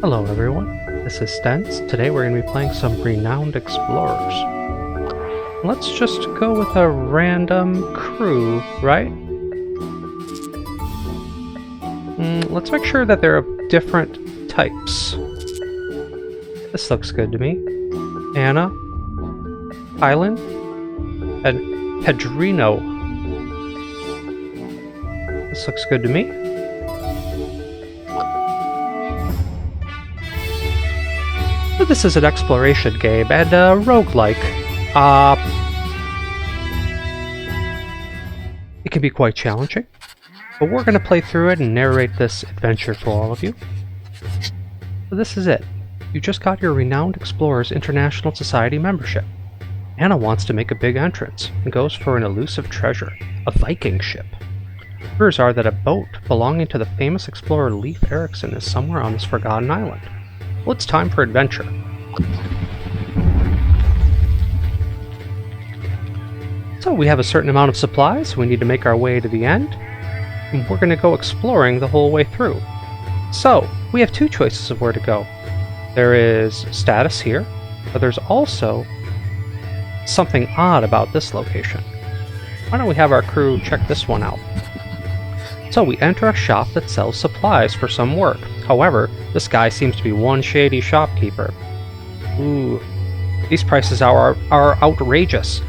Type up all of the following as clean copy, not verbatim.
Hello everyone, this is StehnZ. Today we're going to be playing some Renowned Explorers. Let's just go with a random crew, right? Let's make sure that they're of different types. This looks good to me. Anna, Phailin, and Pedrinho. This looks good to me. This is an exploration game and a roguelike. It can be quite challenging, but we're going to play through it and narrate this adventure for all of you. So this is it. You just got your Renowned Explorers International Society membership. Anna wants to make a big entrance and goes for an elusive treasure, a Viking ship. Rumors are that a boat belonging to the famous explorer Leif Erikson is somewhere on this forgotten island. Well, it's time for adventure. So we have a certain amount of supplies, we need to make our way to the end, and we're going to go exploring the whole way through. So, we have two choices of where to go. There is status here, but there's also something odd about this location. Why don't we have our crew check this one out? So we enter a shop that sells supplies for some work. However, this guy seems to be one shady shopkeeper. Ooh, these prices are outrageous.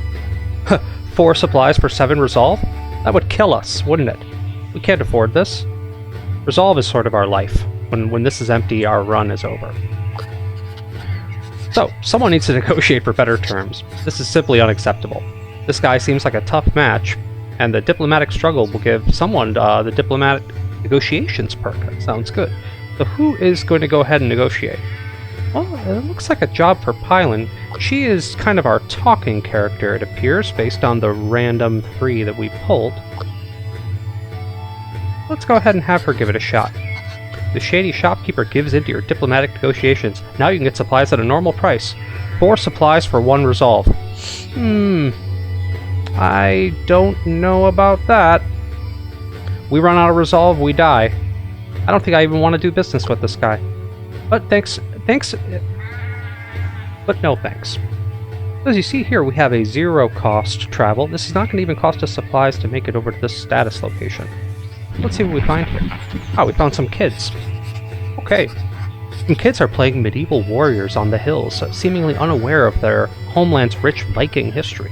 4 supplies for 7 resolve? That would kill us, wouldn't it? We can't afford this. Resolve is sort of our life. When this is empty, our run is over. So, someone needs to negotiate for better terms. This is simply unacceptable. This guy seems like a tough match, and the diplomatic struggle will give someone the diplomatic negotiations perk. That sounds good. So who is going to go ahead and negotiate? Well, it looks like a job for Phailin. She is kind of our talking character, it appears, based on the random 3 that we pulled. Let's go ahead and have her give it a shot. The shady shopkeeper gives in to your diplomatic negotiations. Now you can get supplies at a normal price. 4 supplies for 1 resolve. I don't know about that. We run out of resolve, we die. I don't think I even want to do business with this guy. But thanks, but no thanks. As you see here, we have a 0 cost travel. This is not going to even cost us supplies to make it over to this status location. Let's see what we find here. Oh, we found some kids. Okay. Some kids are playing medieval warriors on the hills, seemingly unaware of their homeland's rich Viking history.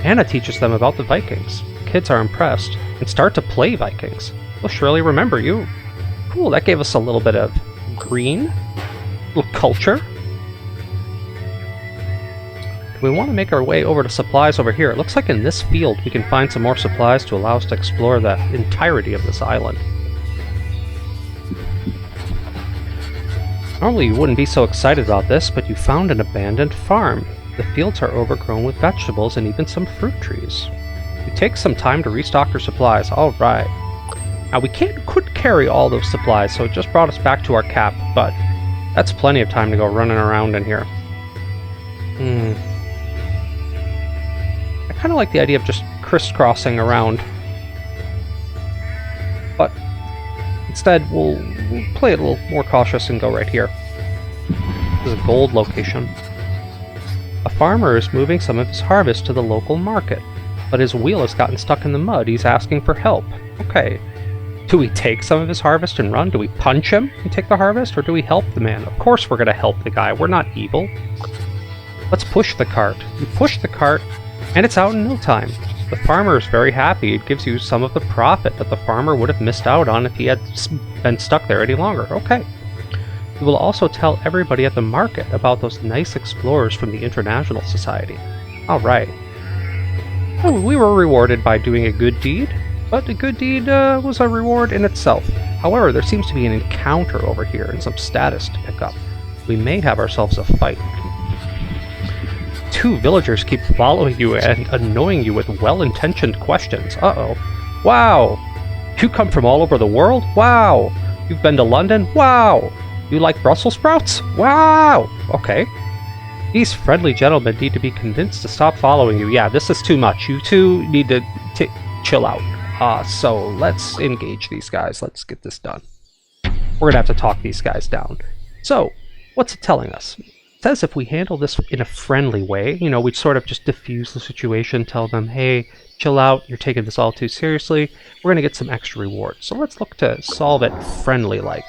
Anna teaches them about the Vikings. Kids are impressed and start to play Vikings. They'll surely remember you. Cool, that gave us a little bit of green, a little culture. We want to make our way over to supplies over here. It looks like in this field we can find some more supplies to allow us to explore the entirety of this island. Normally you wouldn't be so excited about this, but you found an abandoned farm. The fields are overgrown with vegetables and even some fruit trees. You take some time to restock your supplies. Alright. Now we couldn't carry all those supplies, so it just brought us back to our cap, but that's plenty of time to go running around in here. I kind of like the idea of just crisscrossing around. But instead, we'll play it a little more cautious and go right here. This is a gold location. A farmer is moving some of his harvest to the local market, but his wheel has gotten stuck in the mud. He's asking for help. Okay. Do we take some of his harvest and run? Do we punch him and take the harvest? Or do we help the man? Of course we're going to help the guy. We're not evil. Let's push the cart. You push the cart, and it's out in no time. The farmer is very happy. It gives you some of the profit that the farmer would have missed out on if he had been stuck there any longer. Okay. You will also tell everybody at the market about those nice explorers from the International Society. Alright. Oh, we were rewarded by doing a good deed, but a good deed was a reward in itself. However, there seems to be an encounter over here and some status to pick up. We may have ourselves a fight. 2 villagers keep following you and annoying you with well-intentioned questions. Uh-oh. Wow! You come from all over the world? Wow! You've been to London? Wow! You like Brussels sprouts? Wow! Okay. These friendly gentlemen need to be convinced to stop following you. Yeah, this is too much. You two need to chill out. So let's engage these guys. Let's get this done. We're gonna have to talk these guys down. So, what's it telling us? It says if we handle this in a friendly way, you know, we sort of just diffuse the situation, tell them, hey, chill out, you're taking this all too seriously, we're going to get some extra rewards. So let's look to solve it friendly-like.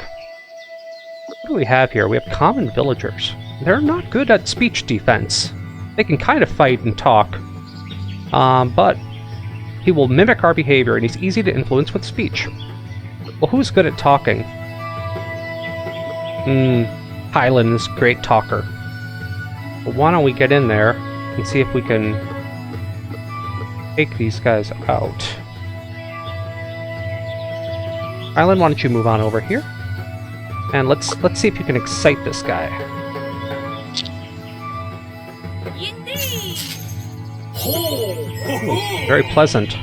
What do we have here? We have common villagers. They're not good at speech defense. They can kind of fight and talk, but he will mimic our behavior, and he's easy to influence with speech. Well, who's good at talking? Phailin is a great talker. But why don't we get in there and see if we can take these guys out. Phailin, why don't you move on over here? And let's see if you can excite this guy. Ooh, very pleasant.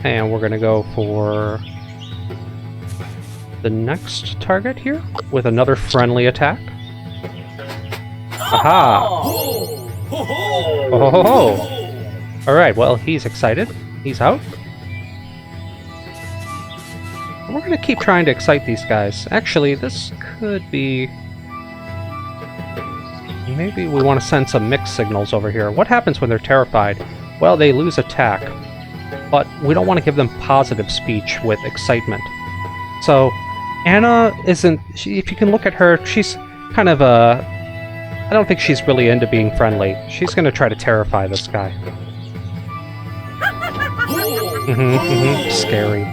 And we're gonna go for the next target here with another friendly attack. Aha! Oh! Alright, well, he's excited. He's out. We're gonna keep trying to excite these guys. Actually, this could be... Maybe we want to send some mixed signals over here. What happens when they're terrified? Well, they lose attack. But we don't want to give them positive speech with excitement. So, Anna isn't... if you can look at her, she's kind of a... I don't think she's really into being friendly. She's going to try to terrify this guy. Scary.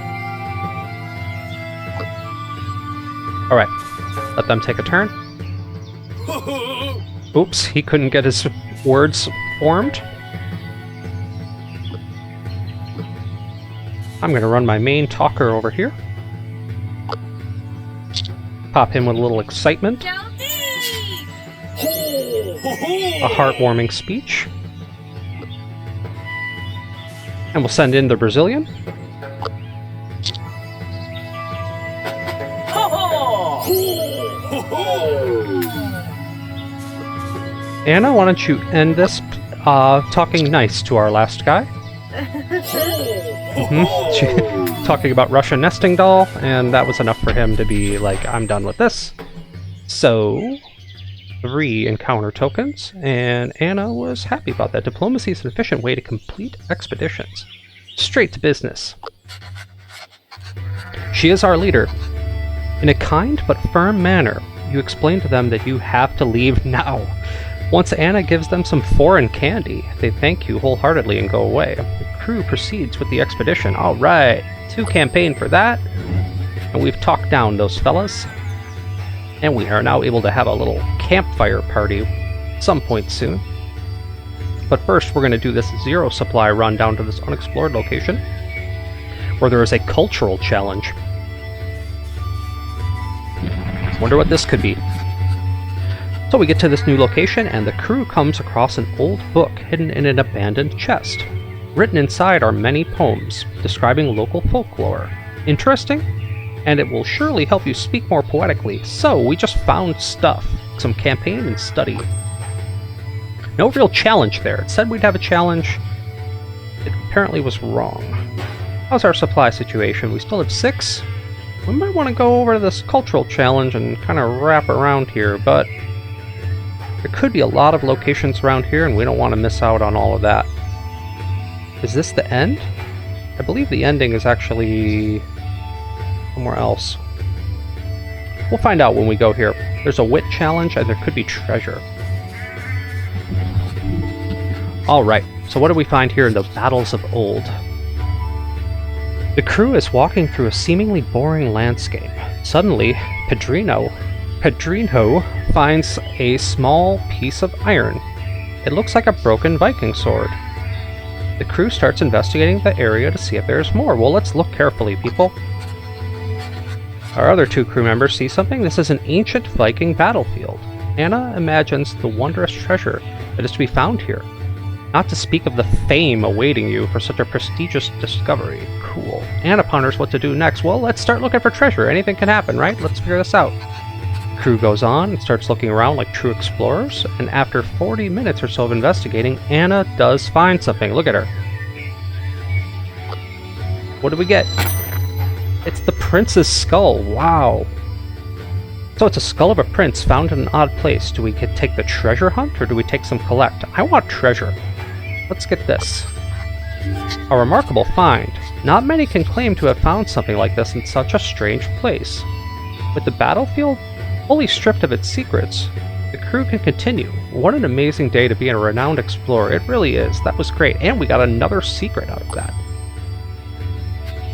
Alright, let them take a turn. Oops, he couldn't get his words formed. I'm going to run my main talker over here. Pop him with a little excitement. A heartwarming speech. And we'll send in the Brazilian. Anna, why don't you end this talking nice to our last guy? Talking about Russian nesting doll, and that was enough for him to be like, I'm done with this. So, 3 encounter tokens, and Anna was happy about that. Diplomacy is an efficient way to complete expeditions. Straight to business. She is our leader. In a kind but firm manner, you explain to them that you have to leave now. Once Anna gives them some foreign candy, they thank you wholeheartedly and go away. The crew proceeds with the expedition. Alright, 2 campaign for that. And we've talked down those fellas. And we are now able to have a little campfire party some point soon. But first, we're going to do this 0 supply run down to this unexplored location, where there is a cultural challenge. Wonder what this could be. So we get to this new location, and the crew comes across an old book hidden in an abandoned chest. Written inside are many poems describing local folklore. Interesting? And it will surely help you speak more poetically. So we just found stuff. Some campaign and study. No real challenge there. It said we'd have a challenge. It apparently was wrong. How's our supply situation? We still have 6? We might want to go over to this cultural challenge and kind of wrap around here, but there could be a lot of locations around here, and we don't want to miss out on all of that. Is this the end? I believe the ending is actually somewhere else. We'll find out when we go here. There's a wit challenge, and there could be treasure. Alright, so what do we find here in the Battles of Old? The crew is walking through a seemingly boring landscape. Suddenly, Pedrinho finds a small piece of iron. It looks like a broken Viking sword. The crew starts investigating the area to see if there's more. Well, let's look carefully, people. Our other 2 crew members see something. This is an ancient Viking battlefield. Anna imagines the wondrous treasure that is to be found here. Not to speak of the fame awaiting you for such a prestigious discovery. Cool. Anna ponders what to do next. Well, let's start looking for treasure. Anything can happen, right? Let's figure this out. Crew goes on and starts looking around like true explorers, and after 40 minutes or so of investigating, Anna does find something. Look at her. What do we get? It's the prince's skull. Wow. So it's a skull of a prince found in an odd place. Do we take the treasure hunt, or do we take some collect? I want treasure. Let's get this. A remarkable find. Not many can claim to have found something like this in such a strange place. With the battlefield fully stripped of its secrets, the crew can continue. What an amazing day to be a renowned explorer. It really is. That was great. And we got another secret out of that.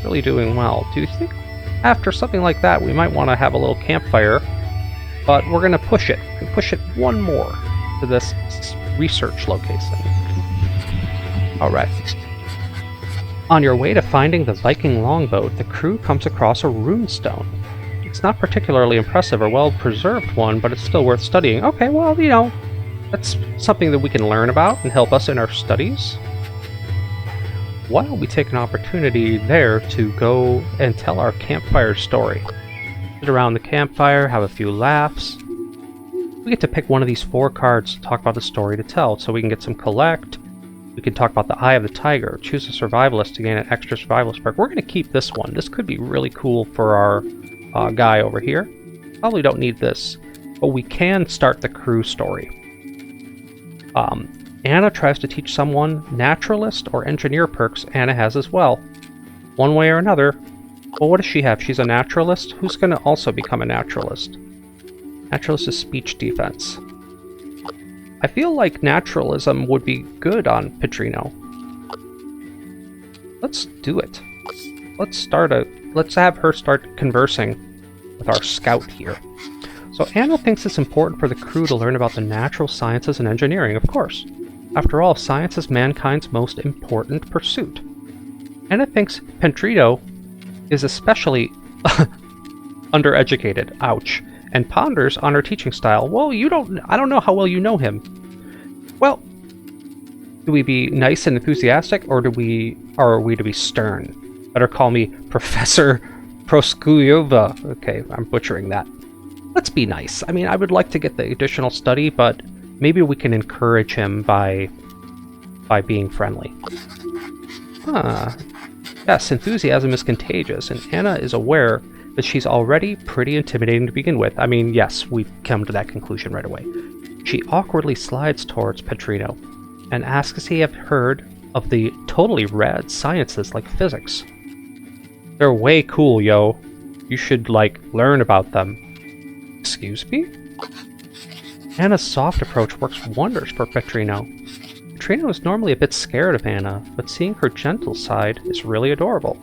Really doing well. Do you think after something like that we might want to have a little campfire? But we're going to push it. And push it one more to this research location. Alright. On your way to finding the Viking longboat, the crew comes across a runestone. It's not particularly impressive or well-preserved one, but it's still worth studying. Okay, well, you know, that's something that we can learn about and help us in our studies. Why don't we take an opportunity there to go and tell our campfire story? Sit around the campfire, have a few laughs. We get to pick one of these 4 cards to talk about the story to tell, so we can get some collect. We can talk about the Eye of the Tiger, choose a survivalist to gain an extra survivalist perk. We're going to keep this one. This could be really cool for our guy over here. Probably don't need this, but we can start the crew story. Anna tries to teach someone naturalist or engineer perks. Anna has as well. One way or another. Well, what does she have? She's a naturalist? Who's going to also become a naturalist? Naturalist is speech defense. I feel like naturalism would be good on Pedrinho. Let's do it. Let's have her start conversing with our scout here. So Anna thinks it's important for the crew to learn about the natural sciences and engineering, of course. After all, science is mankind's most important pursuit. Anna thinks Pedrinho is especially undereducated, ouch, and ponders on her teaching style. Well, I don't know how well you know him. Well, do we be nice and enthusiastic, or are we to be stern? Better call me Professor Proskuyova. Okay, I'm butchering that. Let's be nice. I mean, I would like to get the additional study, but maybe we can encourage him by being friendly. Yes, enthusiasm is contagious, and Anna is aware that she's already pretty intimidating to begin with. I mean, yes, we've come to that conclusion right away. She awkwardly slides towards Pedrinho and asks if he have heard of the totally rad sciences like physics. They're way cool, yo. You should, learn about them. Excuse me? Anna's soft approach works wonders for Pedrinho. Pedrinho is normally a bit scared of Anna, but seeing her gentle side is really adorable.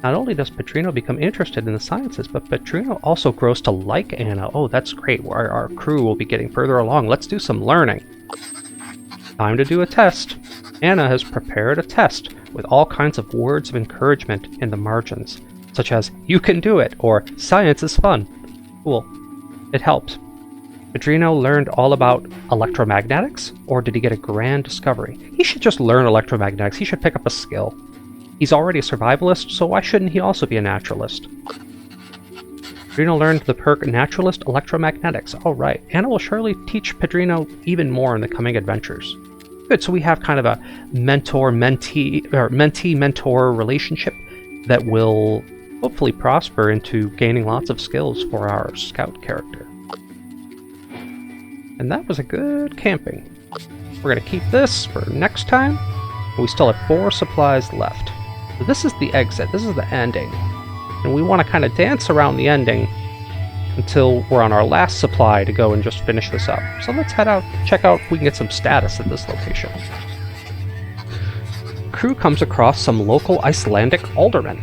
Not only does Pedrinho become interested in the sciences, but Pedrinho also grows to like Anna. Oh, that's great. Our crew will be getting further along. Let's do some learning. Time to do a test. Anna has prepared a test with all kinds of words of encouragement in the margins, such as, "You can do it," or "Science is fun." Cool. It helps. Pedrinho learned all about electromagnetics, or did he get a grand discovery? He should just learn electromagnetics. He should pick up a skill. He's already a survivalist, so why shouldn't he also be a naturalist? Pedrinho learned the perk Naturalist Electromagnetics. All right, Anna will surely teach Pedrinho even more in the coming adventures. Good, so we have kind of a mentor-mentee, or mentee-mentor relationship that will hopefully prosper into gaining lots of skills for our scout character. And that was a good camping. We're going to keep this for next time. We still have 4 supplies left. So this is the exit. This is the ending. And we want to kind of dance around the ending until we're on our last supply to go and just finish this up. So let's head out, check out if we can get some status at this location. Crew comes across some local Icelandic aldermen.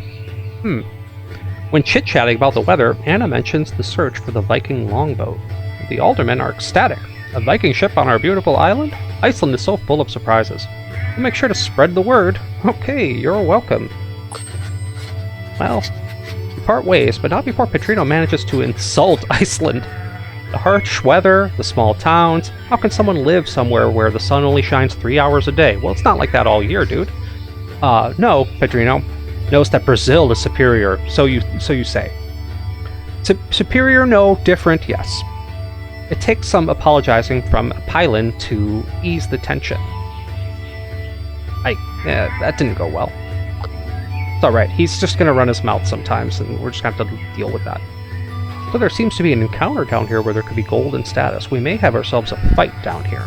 When chit-chatting about the weather, Anna mentions the search for the Viking longboat. The aldermen are ecstatic. A Viking ship on our beautiful island? Iceland is so full of surprises. We'll make sure to spread the word. Okay, you're welcome. Well, we part ways, but not before Pedrinho manages to insult Iceland. The harsh weather, the small towns. How can someone live somewhere where the sun only shines 3 hours a day? Well, it's not like that all year, dude. No, Pedrinho. Knows that Brazil is superior, so you say. Superior, no. Different, yes. It takes some apologizing from Phailin to ease the tension. That didn't go well. It's alright, he's just gonna run his mouth sometimes, and we're just gonna have to deal with that. So there seems to be an encounter down here where there could be gold and status. We may have ourselves a fight down here.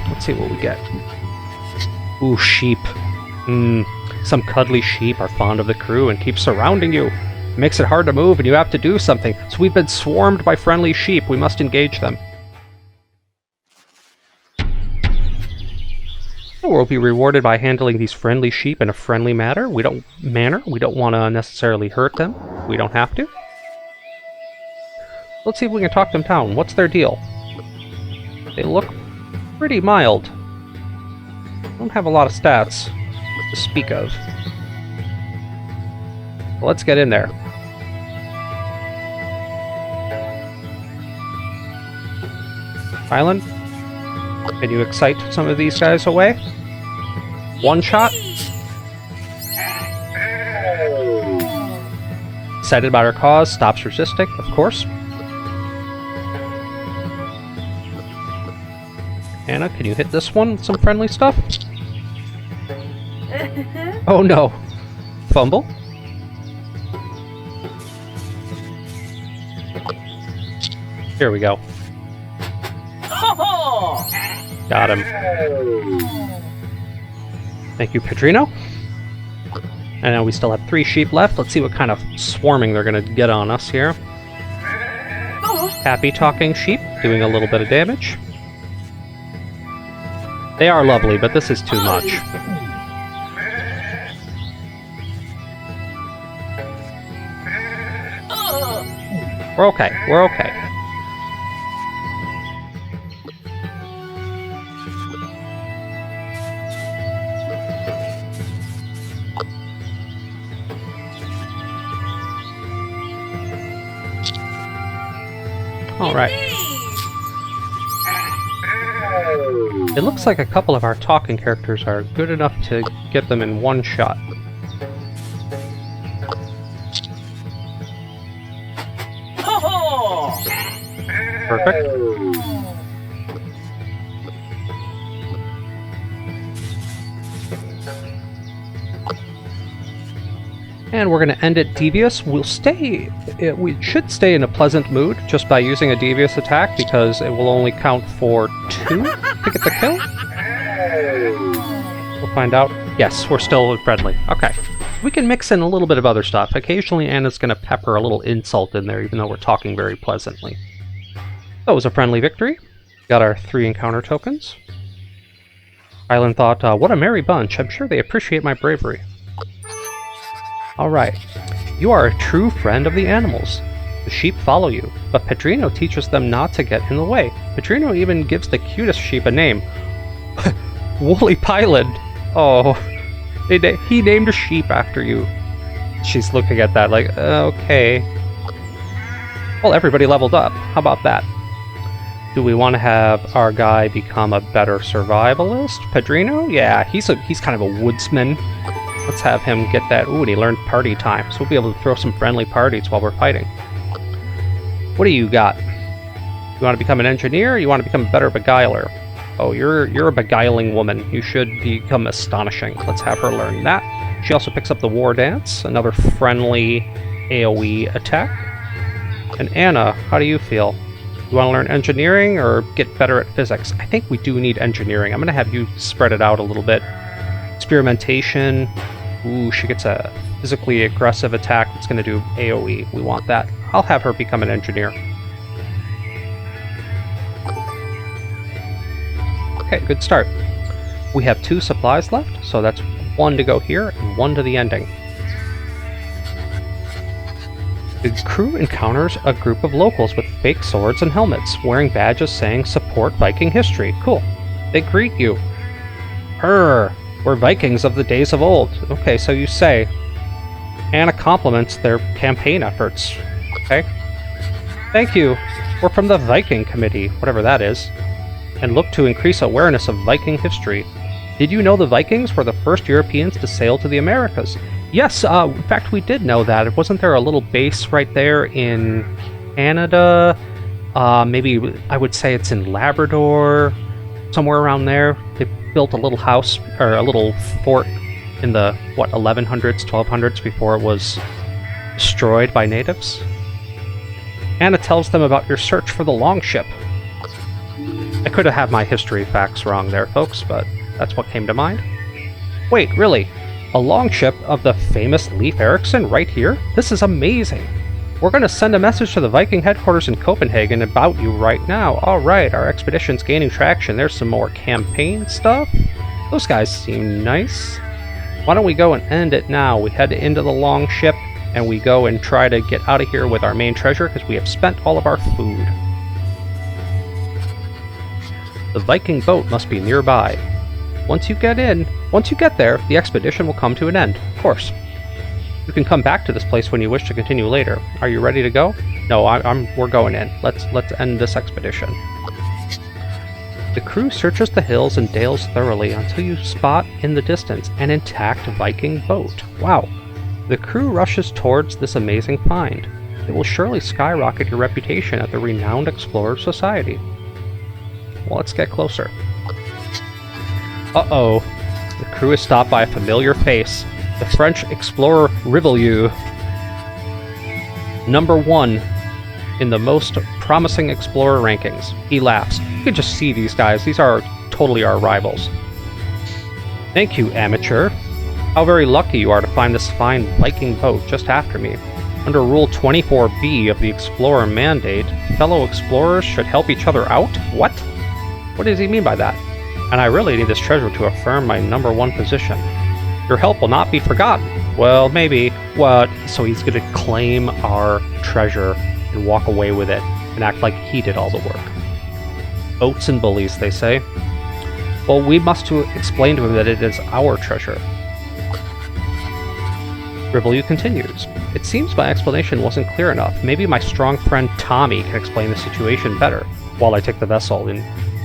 Let's see what we get. Ooh, sheep. Some cuddly sheep are fond of the crew and keep surrounding you. It makes it hard to move and you have to do something. So we've been swarmed by friendly sheep. We must engage them. We'll be rewarded by handling these friendly sheep in a friendly manner. We don't want to necessarily hurt them. We don't have to. Let's see if we can talk them down. What's their deal? They look pretty mild. Don't have a lot of stats to speak of. Well, let's get in there. Phailin, can you excite some of these guys away? One shot? Excited about our cause, stops resisting, of course. Anna, can you hit this one with some friendly stuff? Oh no. Fumble? Here we go. Got him. Thank you, Pedrinho. And now we still have 3 sheep left. Let's see what kind of swarming they're going to get on us here. Happy talking sheep, doing a little bit of damage. They are lovely, but this is too much. We're okay. We're okay. All right. It looks like a couple of our talking characters are good enough to get them in one shot. Perfect. And we're going to end it devious. We should stay in a pleasant mood just by using a devious attack because it will only count for 2 to get the kill. We'll find out. Yes, we're still friendly. Okay. We can mix in a little bit of other stuff. Occasionally Anna's going to pepper a little insult in there even though we're talking very pleasantly. That was a friendly victory. Got our 3 encounter tokens. Phailin thought, what a merry bunch. I'm sure they appreciate my bravery. Alright. You are a true friend of the animals. The sheep follow you, but Pedrinho teaches them not to get in the way. Pedrinho even gives the cutest sheep a name. Woolly Phailin. Oh. He named a sheep after you. She's looking at that like, okay. Well, everybody leveled up. How about that? Do we want to have our guy become a better survivalist? Pedrinho? Yeah, he's kind of a woodsman. Let's have him get that. Ooh, and he learned party time, so we'll be able to throw some friendly parties while we're fighting. What do you got? You want to become an engineer, or you want to become a better beguiler? Oh, you're a beguiling woman. You should become astonishing. Let's have her learn that. She also picks up the war dance, another friendly AoE attack. And Anna, how do you feel? You want to learn engineering or get better at physics? I think we do need engineering. I'm going to have you spread it out a little bit. Experimentation. Ooh, she gets a physically aggressive attack that's going to do AoE. We want that. I'll have her become an engineer. Okay, good start. We have 2 supplies left, so that's 1 to go here and 1 to the ending. The crew encounters a group of locals with fake swords and helmets, wearing badges saying support Viking history. Cool. They greet you. We're Vikings of the days of old. Okay, so you say. Anna compliments their campaign efforts. Okay. Thank you. We're from the Viking Committee, whatever that is, and look to increase awareness of Viking history. Did you know the Vikings were the first Europeans to sail to the Americas? Yes, in fact, we did know that. Wasn't there a little base right there in Canada? Maybe I would say it's in Labrador, somewhere around there. They built a little house, or a little fort in the, what, 1100s, 1200s before it was destroyed by natives. Anna tells them about your search for the longship. I could have had my history facts wrong there, folks, but that's what came to mind. Wait, really? A longship of the famous Leif Erikson right here? This is amazing! We're gonna send a message to the Viking headquarters in Copenhagen about you right now. Alright, our expedition's gaining traction. There's some more campaign stuff. Those guys seem nice. Why don't we go and end it now? We head into the longship, and we go and try to get out of here with our main treasure, because we have spent all of our food. The Viking boat must be nearby. Once you get there, the expedition will come to an end, of course. You can come back to this place when you wish to continue later. Are you ready to go? No, we're going in. Let's end this expedition. The crew searches the hills and dales thoroughly until you spot in the distance an intact Viking boat. Wow. The crew rushes towards this amazing find. It will surely skyrocket your reputation at the renowned Explorer Society. Well, let's get closer. Uh-oh. The crew is stopped by a familiar face. The French explorer Rivaleux. #1 in the most promising explorer rankings. He laughs. You can just see these guys. These are totally our rivals. Thank you, amateur. How very lucky you are to find this fine Viking boat just after me. Under Rule 24B of the Explorer Mandate, fellow explorers should help each other out? What? What does he mean by that? And I really need this treasure to affirm my #1 position. Your help will not be forgotten. Well, maybe. What? So he's going to claim our treasure and walk away with it and act like he did all the work. Boats and bullies, they say. Well, we must explain to him that it is our treasure. Rivaleux continues. It seems my explanation wasn't clear enough. Maybe my strong friend Tommy can explain the situation better while I take the vessel in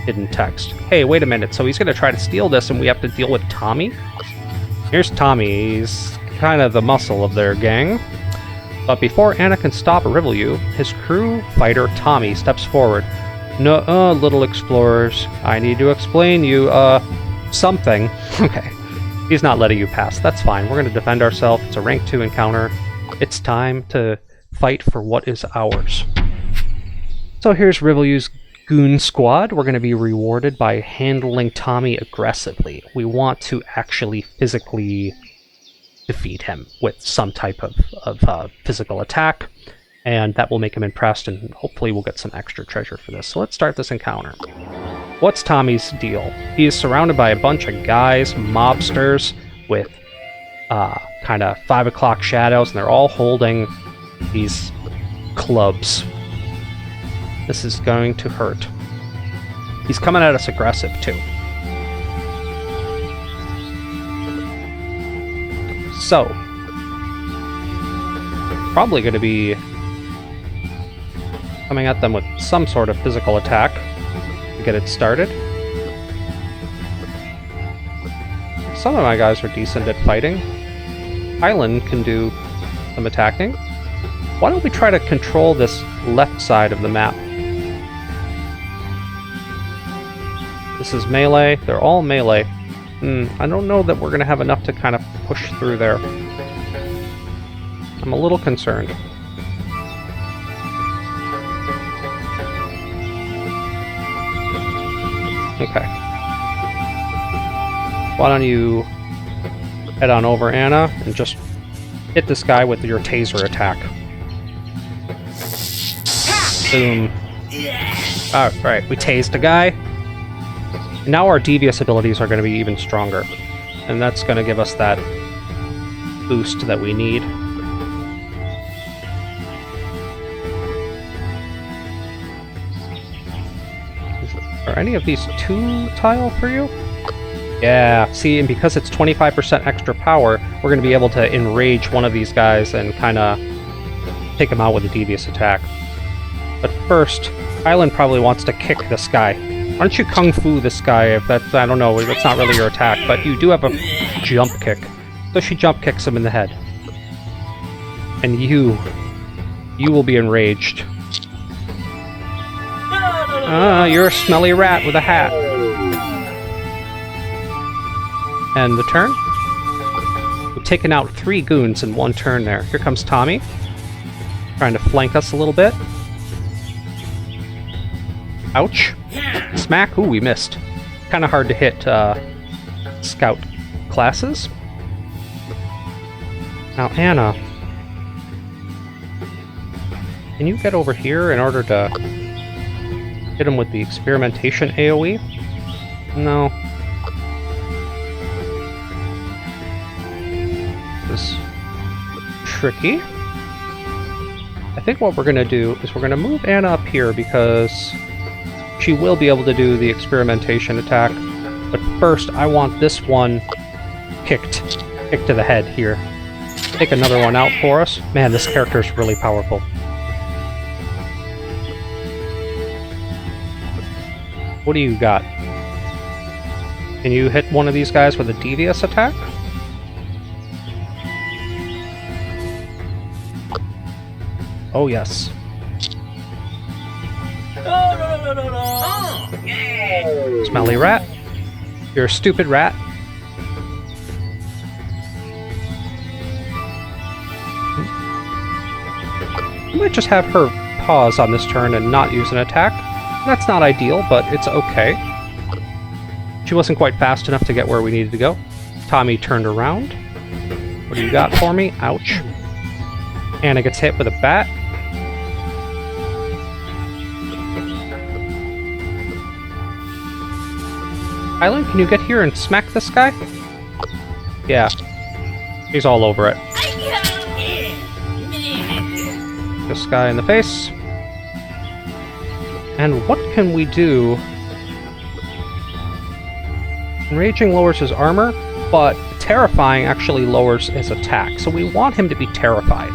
hidden text. Hey, wait a minute. So he's going to try to steal this and we have to deal with Tommy? Here's Tommy. He's kind of the muscle of their gang. But before Anna can stop Rivaleux, his crew fighter Tommy steps forward. No, little explorers. I need to explain you, something. Okay. He's not letting you pass. That's fine. We're going to defend ourselves. It's a rank 2 encounter. It's time to fight for what is ours. So here's Rivaleux's goon squad. We're going to be rewarded by handling Tommy aggressively. We want to actually physically defeat him with some type of physical attack, and that will make him impressed, and hopefully we'll get some extra treasure for this. So let's start this encounter. What's Tommy's deal? He is surrounded by a bunch of guys, mobsters, with kind of 5 o'clock shadows, and they're all holding these clubs. This is going to hurt. He's coming at us aggressive, too. So, probably going to be coming at them with some sort of physical attack to get it started. Some of my guys are decent at fighting. Phailin can do some attacking. Why don't we try to control this left side of the map? This is melee. They're all melee. I don't know that we're going to have enough to kind of push through there. I'm a little concerned. Okay. Why don't you head on over, Anna, and just hit this guy with your taser attack. Boom. Alright, we tased a guy. Now our devious abilities are going to be even stronger. And that's going to give us that boost that we need. Are any of these 2 tile for you? Yeah, see, and because it's 25% extra power, we're going to be able to enrage one of these guys and kind of take him out with a devious attack. But first, Phailin probably wants to kick this guy. Why don't you kung fu this guy if that's, I don't know, that's not really your attack, but you do have a jump kick. So she jump kicks him in the head. And you will be enraged. You're a smelly rat with a hat. And the turn? taken out 3 goons in 1 turn there. Here comes Tommy, trying to flank us a little bit. Ouch. Smack. Ooh, we missed. Kind of hard to hit scout classes. Now, Anna, can you get over here in order to hit him with the experimentation AoE? No. This is tricky. I think what we're going to do is we're going to move Anna up here because she will be able to do the experimentation attack. But first, I want this one kicked to the head here. Take another one out for us. Man, this character is really powerful. What do you got? Can you hit one of these guys with a devious attack? Oh, yes. Smelly rat. You're a stupid rat. I might just have her pause on this turn and not use an attack. That's not ideal, but it's okay. She wasn't quite fast enough to get where we needed to go. Tommy turned around. What do you got for me? Ouch. Anna gets hit with a bat. Phailin, can you get here and smack this guy? Yeah. He's all over it. This guy in the face. And what can we do? Enraging lowers his armor, but terrifying actually lowers his attack, so we want him to be terrified.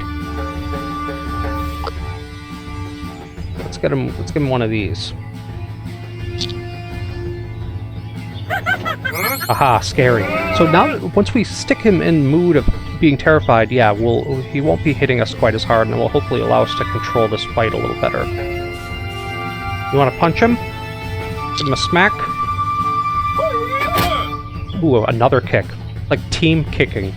Let's give him one of these. Aha, scary. So now, once we stick him in mood of being terrified, yeah, he won't be hitting us quite as hard, and it will hopefully allow us to control this fight a little better. You want to punch him? Give him a smack. Ooh, another kick. Like team kicking.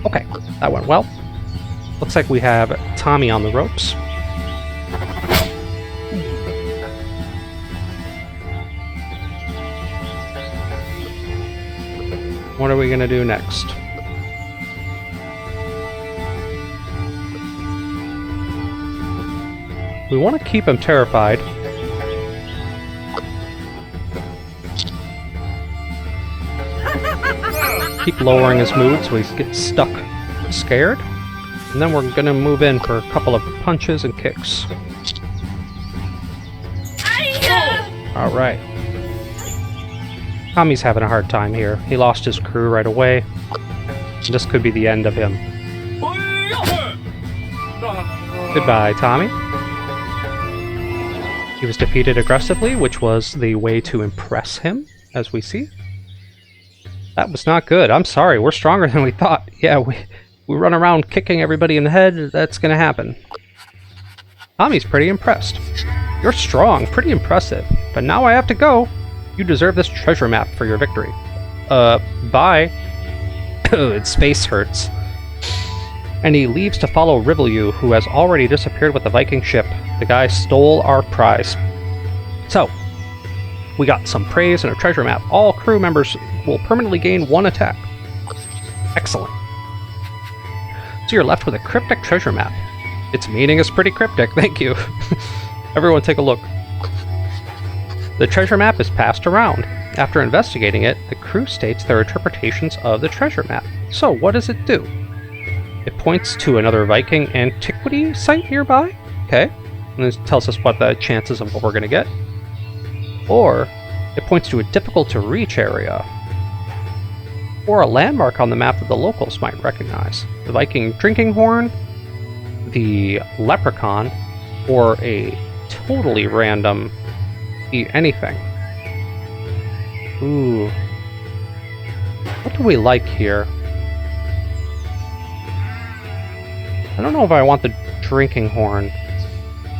Okay, that went well. Looks like we have Tommy on the ropes. What are we going to do next? We want to keep him terrified. Keep lowering his mood so he gets stuck scared. And then we're going to move in for a couple of punches and kicks. Alright. Tommy's having a hard time here. He lost his crew right away. This could be the end of him. Goodbye, Tommy. He was defeated aggressively, which was the way to impress him, as we see. That was not good. I'm sorry, we're stronger than we thought. Yeah, we run around kicking everybody in the head. That's gonna happen. Tommy's pretty impressed. You're strong, pretty impressive. But now I have to go. You deserve this treasure map for your victory. Bye. Its face hurts. And he leaves to follow Rivaleux, who has already disappeared with the Viking ship. The guy stole our prize. So, we got some praise and a treasure map. All crew members will permanently gain 1 attack. Excellent. So you're left with a cryptic treasure map. Its meaning is pretty cryptic, thank you. Everyone take a look. The treasure map is passed around. After investigating it, the crew states their interpretations of the treasure map. So, what does it do? It points to another Viking antiquity site nearby. Okay. And this tells us what the chances of what we're going to get. Or, it points to a difficult-to-reach area. Or a landmark on the map that the locals might recognize. The Viking drinking horn, the leprechaun, or a totally random anything. Ooh. What do we like here? I don't know if I want the drinking horn.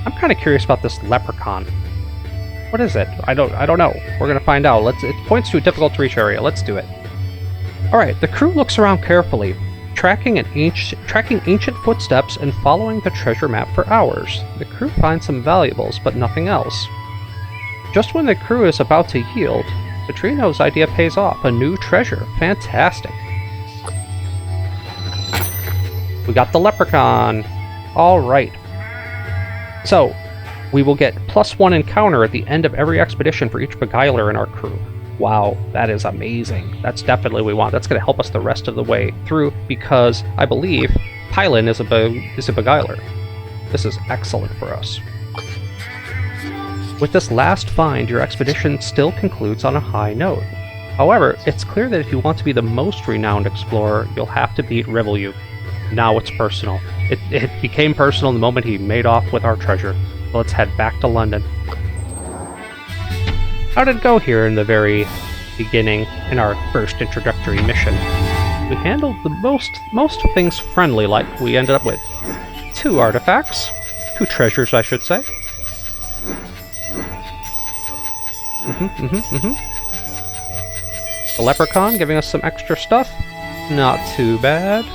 I'm kind of curious about this leprechaun. What is it? I don't know. We're gonna find out. It points to a difficult to reach area. Let's do it. Alright, the crew looks around carefully, tracking ancient footsteps and following the treasure map for hours. The crew finds some valuables, but nothing else. Just when the crew is about to yield, Pedrinho's idea pays off. A new treasure. Fantastic. We got the leprechaun. Alright. So, we will get +1 encounter at the end of every expedition for each beguiler in our crew. Wow, that is amazing. That's definitely what we want. That's going to help us the rest of the way through, because I believe Phailin is a beguiler. This is excellent for us. With this last find, your expedition still concludes on a high note. However, it's clear that if you want to be the most renowned explorer, you'll have to beat Rivaleux. Now it's personal. It became personal the moment he made off with our treasure. Let's head back to London. How did it go here in the very beginning, in our first introductory mission? We handled the most things friendly-like. We ended up with 2 artifacts. 2 treasures, I should say. The leprechaun giving us some extra stuff. Not too bad.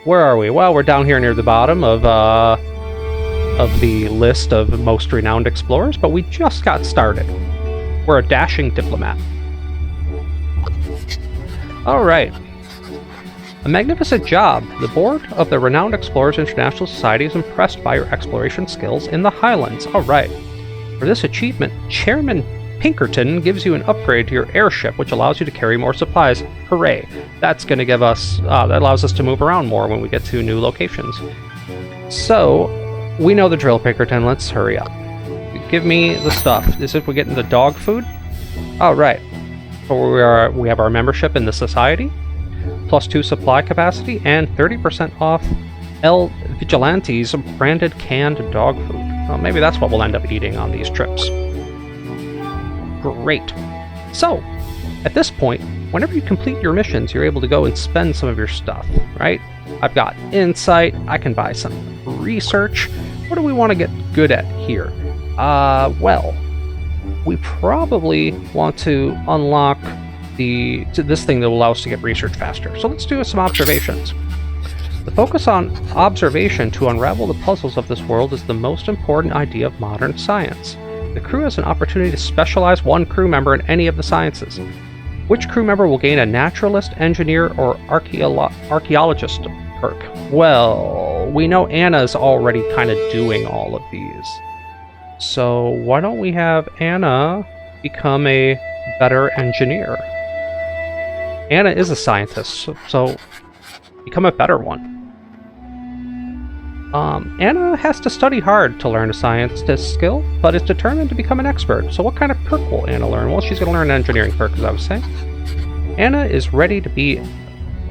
Where are we? Well, we're down here near the bottom of the list of most renowned explorers, but we just got started. We're a dashing diplomat. Alright. A magnificent job. The board of the Renowned Explorers International Society is impressed by your exploration skills in the Highlands. Alright. For this achievement, Chairman Pinkerton gives you an upgrade to your airship, which allows you to carry more supplies. Hooray! That's going to give us, that allows us to move around more when we get to new locations. So, we know the drill, Pinkerton. Let's hurry up. Give me the stuff. Is it we're getting the dog food? Alright. So we have our membership in the society, +2 supply capacity, and 30% off El Vigilante's branded canned dog food. Well, maybe that's what we'll end up eating on these trips. Great. So, at this point, whenever you complete your missions, you're able to go and spend some of your stuff, right? I've got insight, I can buy some research. What do we want to get good at here? Well, we probably want to unlock this thing that will allow us to get research faster. So let's do some observations. The focus on observation to unravel the puzzles of this world is the most important idea of modern science. The crew has an opportunity to specialize 1 crew member in any of the sciences. Which crew member will gain a naturalist, engineer, or archaeologist perk? Well, we know Anna's already kind of doing all of these. So why don't we have Anna become a better engineer? Anna is a scientist, so become a better one. Anna has to study hard to learn a scientist skill, but is determined to become an expert. So what kind of perk will Anna learn? Well, she's going to learn an engineering perk, as I was saying. Anna is ready to be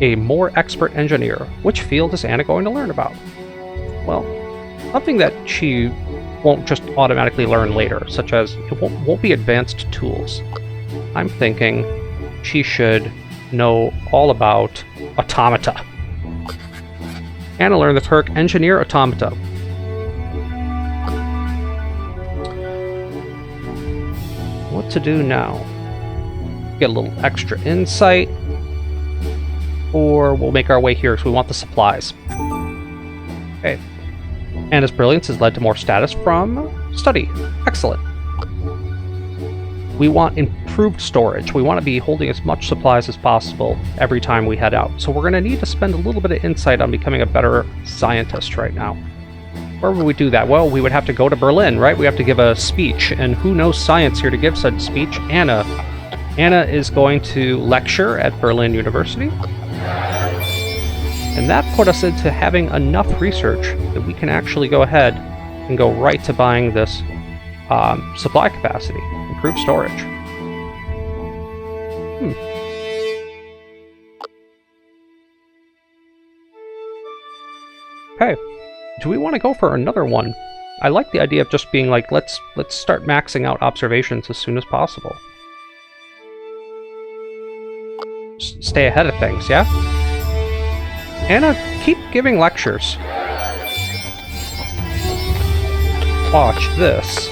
a more expert engineer. Which field is Anna going to learn about? Well, something that she won't just automatically learn later, such as it won't be advanced tools. I'm thinking she should know all about automata. Anna learned the perk Engineer Automata. What to do now? Get a little extra insight, or we'll make our way here because we want the supplies. Okay. Anna's brilliance has led to more status from study. Excellent. We want improved storage. We want to be holding as much supplies as possible every time we head out. So we're going to need to spend a little bit of insight on becoming a better scientist right now. Where would we do that? Well, we would have to go to Berlin, right? We have to give a speech. And who knows science here to give such speech? Anna. Anna is going to lecture at Berlin University. And that put us into having enough research that we can actually go ahead and go right to buying this supply capacity. Improved storage. Okay. Do we want to go for another one? I like the idea of just being like, let's start maxing out observations as soon as possible. Stay ahead of things, yeah? Anna, keep giving lectures. Watch this.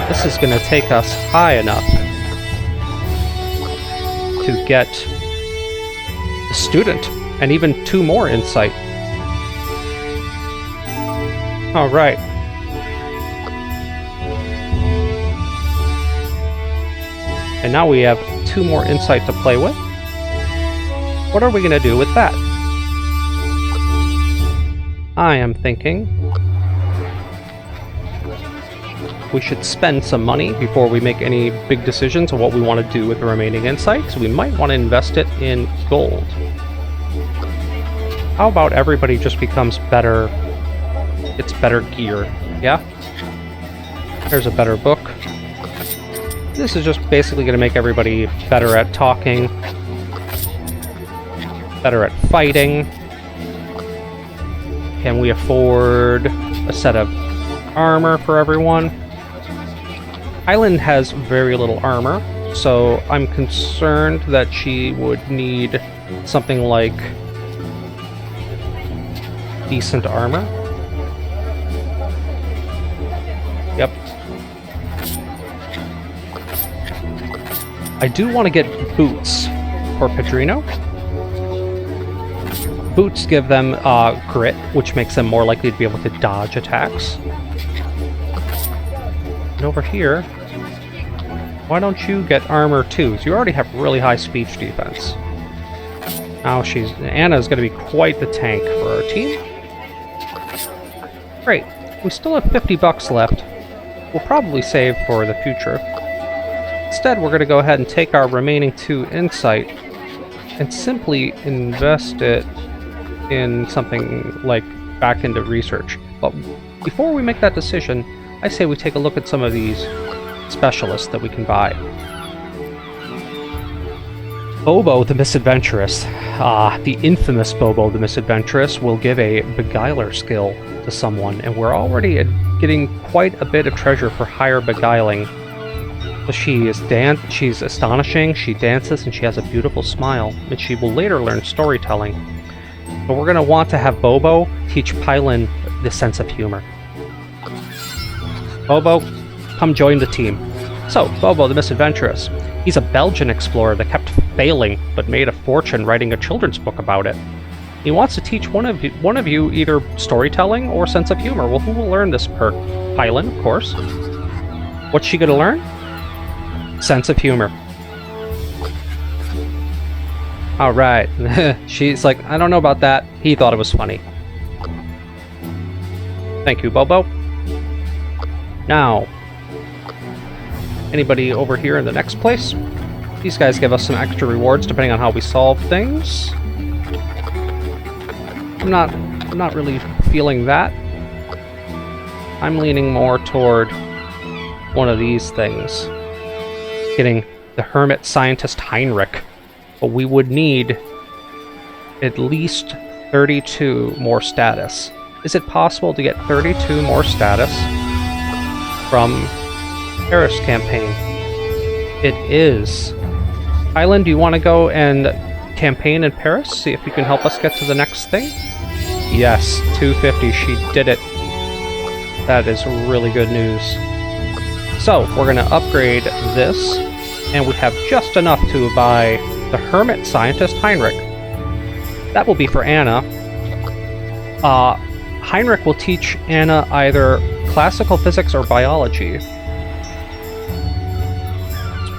This is going to take us high enough to get the student and even 2 more insight. All right. And now we have 2 more insight to play with. What are we going to do with that? I am thinking we should spend some money before we make any big decisions on what we want to do with the remaining insights. We might want to invest it in gold. How about everybody just becomes better, gets better gear, yeah? There's a better book. This is just basically going to make everybody better at talking, better at fighting. Can we afford a set of armor for everyone? Phailin has very little armor, so I'm concerned that she would need something like decent armor. Yep. I do want to get boots for Pedrinho. Boots give them grit, which makes them more likely to be able to dodge attacks. And over here, why don't you get armor too? So you already have really high speech defense. Now Anna's going to be quite the tank for our team. Great. We still have 50 bucks left. We'll probably save for the future. Instead, we're going to go ahead and take our remaining 2 insight and simply invest it in something like back into research. But before we make that decision, I say we take a look at some of these specialists that we can buy. Bobo the Misadventurous, the infamous Bobo the Misadventurous, will give a beguiler skill to someone, and we're already getting quite a bit of treasure for higher beguiling. She's astonishing, she dances, and she has a beautiful smile, and she will later learn storytelling. But we're going to want to have Bobo teach Phailin the sense of humor. Bobo, come join the team. So, Bobo the Misadventurous. He's a Belgian explorer that kept failing, but made a fortune writing a children's book about it. He wants to teach one of you either storytelling or sense of humor. Well, who will learn this perk? Phailin, of course. What's she going to learn? Sense of humor. Alright. She's like, I don't know about that. He thought it was funny. Thank you, Bobo. Now, anybody over here in the next place? These guys give us some extra rewards depending on how we solve things. I'm not really feeling that. I'm leaning more toward one of these things. Getting the hermit scientist Heinrich. But we would need at least 32 more status. Is it possible to get 32 more status from Paris campaign? It is. Phailin, do you want to go and campaign in Paris? See if you can help us get to the next thing? Yes, 250. She did it. That is really good news. So, we're going to upgrade this, and we have just enough to buy the hermit scientist Heinrich. That will be for Anna. Heinrich will teach Anna either classical physics or biology.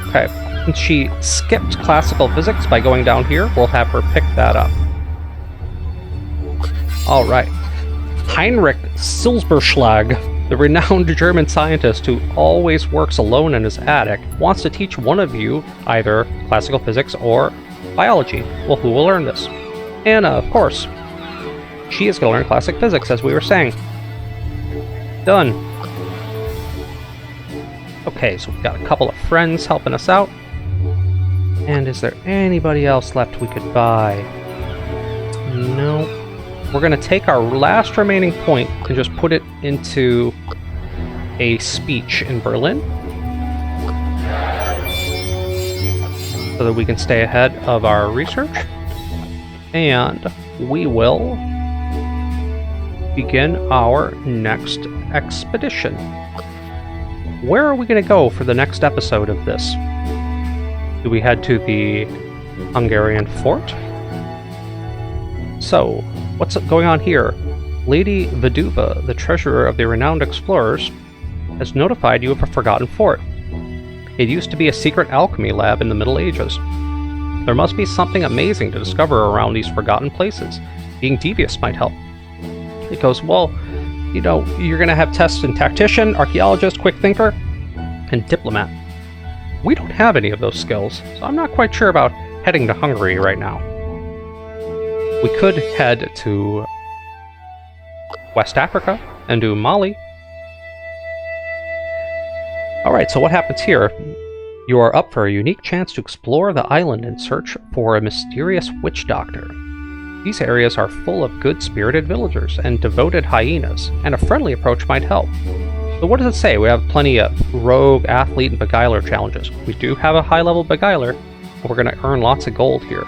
Okay, since she skipped classical physics by going down here, we'll have her pick that up. Alright. Heinrich Silberschlag, the renowned German scientist who always works alone in his attic, wants to teach one of you either classical physics or biology. Well, who will learn this? Anna, of course. She is going to learn classic physics, as we were saying. Done. Okay, so we've got a couple of friends helping us out. And is there anybody else left we could buy? No. We're going to take our last remaining point and just put it into a speech in Berlin, so that we can stay ahead of our research. And we will begin our next expedition. Where are we going to go for the next episode of this? Do we head to the Hungarian fort. So, what's going on here? Lady Viduva, the treasurer of the renowned explorers, has notified you of a forgotten fort. It used to be a secret alchemy lab in the Middle Ages. There must be something amazing to discover around these forgotten places. Being devious might help. It goes, well, you know, you're going to have tests in tactician, archaeologist, quick thinker, and diplomat. We don't have any of those skills, so I'm not quite sure about heading to Hungary right now. We could head to West Africa and do Mali. Alright, so what happens here? You are up for a unique chance to explore the island and search for a mysterious witch doctor. These areas are full of good-spirited villagers and devoted hyenas, and a friendly approach might help. So what does it say? We have plenty of rogue, athlete, and beguiler challenges. We do have a high-level beguiler, but we're going to earn lots of gold here.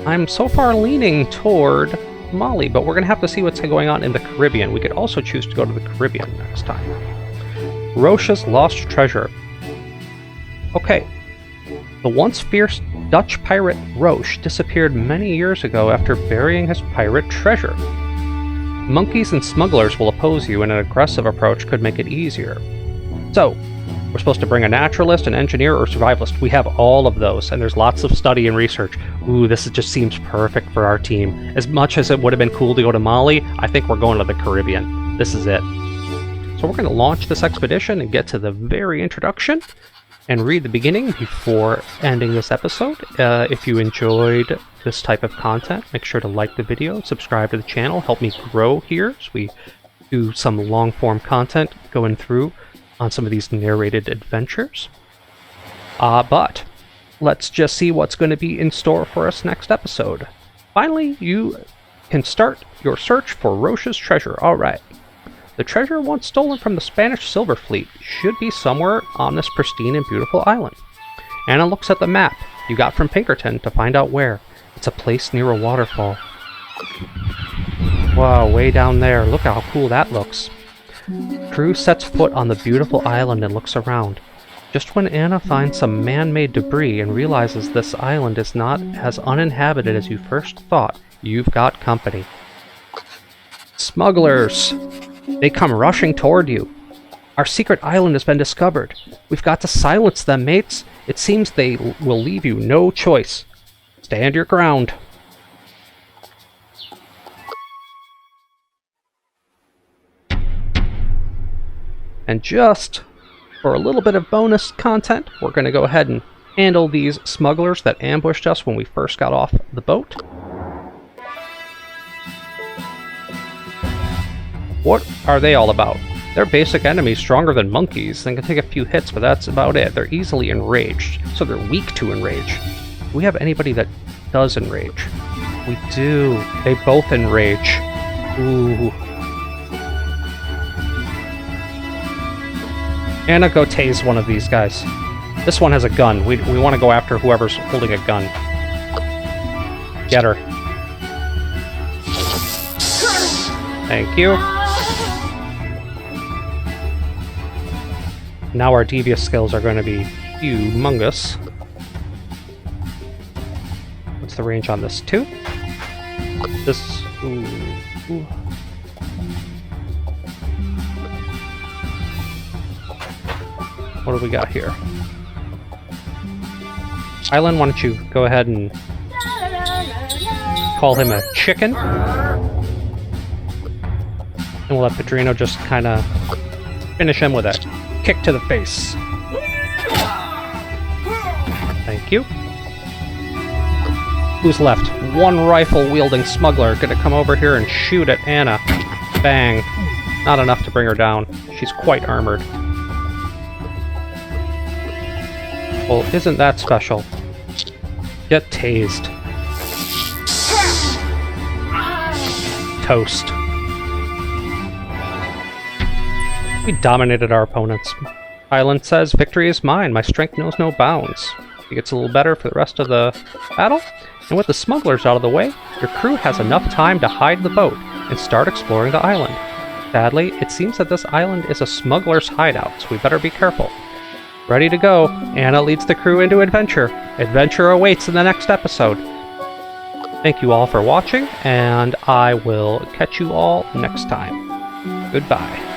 I'm so far leaning toward Mali, but we're going to have to see what's going on in the Caribbean. We could also choose to go to the Caribbean next time. Roche's lost treasure. Okay. The once fierce Dutch pirate Roche disappeared many years ago after burying his pirate treasure. Monkeys and smugglers will oppose you, and an aggressive approach could make it easier. So, we're supposed to bring a naturalist, an engineer, or survivalist. We have all of those, and there's lots of study and research. Ooh, this just seems perfect for our team. As much as it would have been cool to go to Mali, I think we're going to the Caribbean. This is it. So we're going to launch this expedition and get to the very introduction and read the beginning before ending this episode. If you enjoyed this type of content, make sure to like the video, subscribe to the channel, help me grow here as we do some long-form content going through on some of these narrated adventures. But let's just see what's going to be in store for us next episode. Finally, you can start your search for Roche's treasure. Alright. The treasure once stolen from the Spanish silver fleet should be somewhere on this pristine and beautiful island. Anna looks at the map you got from Pinkerton to find out where. It's a place near a waterfall. Wow, way down there. Look how cool that looks. Crew sets foot on the beautiful island and looks around. Just when Anna finds some man-made debris and realizes this island is not as uninhabited as you first thought, you've got company. Smugglers! They come rushing toward you. Our secret island has been discovered. We've got to silence them, mates. It seems they will leave you no choice. Stand your ground. And just for a little bit of bonus content, we're going to go ahead and handle these smugglers that ambushed us when we first got off the boat. What are they all about? They're basic enemies, stronger than monkeys. They can take a few hits, but that's about it. They're easily enraged, so they're weak to enrage. Do we have anybody that does enrage? We do. They both enrage. Ooh. Anna, go tase one of these guys. This one has a gun. We want to go after whoever's holding a gun. Get her. Thank you. Now our devious skills are going to be humongous. What's the range on this? 2? This... Ooh. Ooh. What do we got here? Phailin, why don't you go ahead and call him a chicken? And we'll let Pedrinho just kind of finish him with a kick to the face. Thank you. Who's left? One rifle-wielding smuggler gonna come over here and shoot at Anna. Bang. Not enough to bring her down. She's quite armored. Well, isn't that special? Get tased. Toast. We dominated our opponents. Phailin says, "Victory is mine. My strength knows no bounds." It gets a little better for the rest of the battle. And with the smugglers out of the way, your crew has enough time to hide the boat and start exploring the island. Sadly, it seems that this island is a smuggler's hideout, so we better be careful. Ready to go. Anna leads the crew into adventure. Adventure awaits in the next episode. Thank you all for watching, and I will catch you all next time. Goodbye.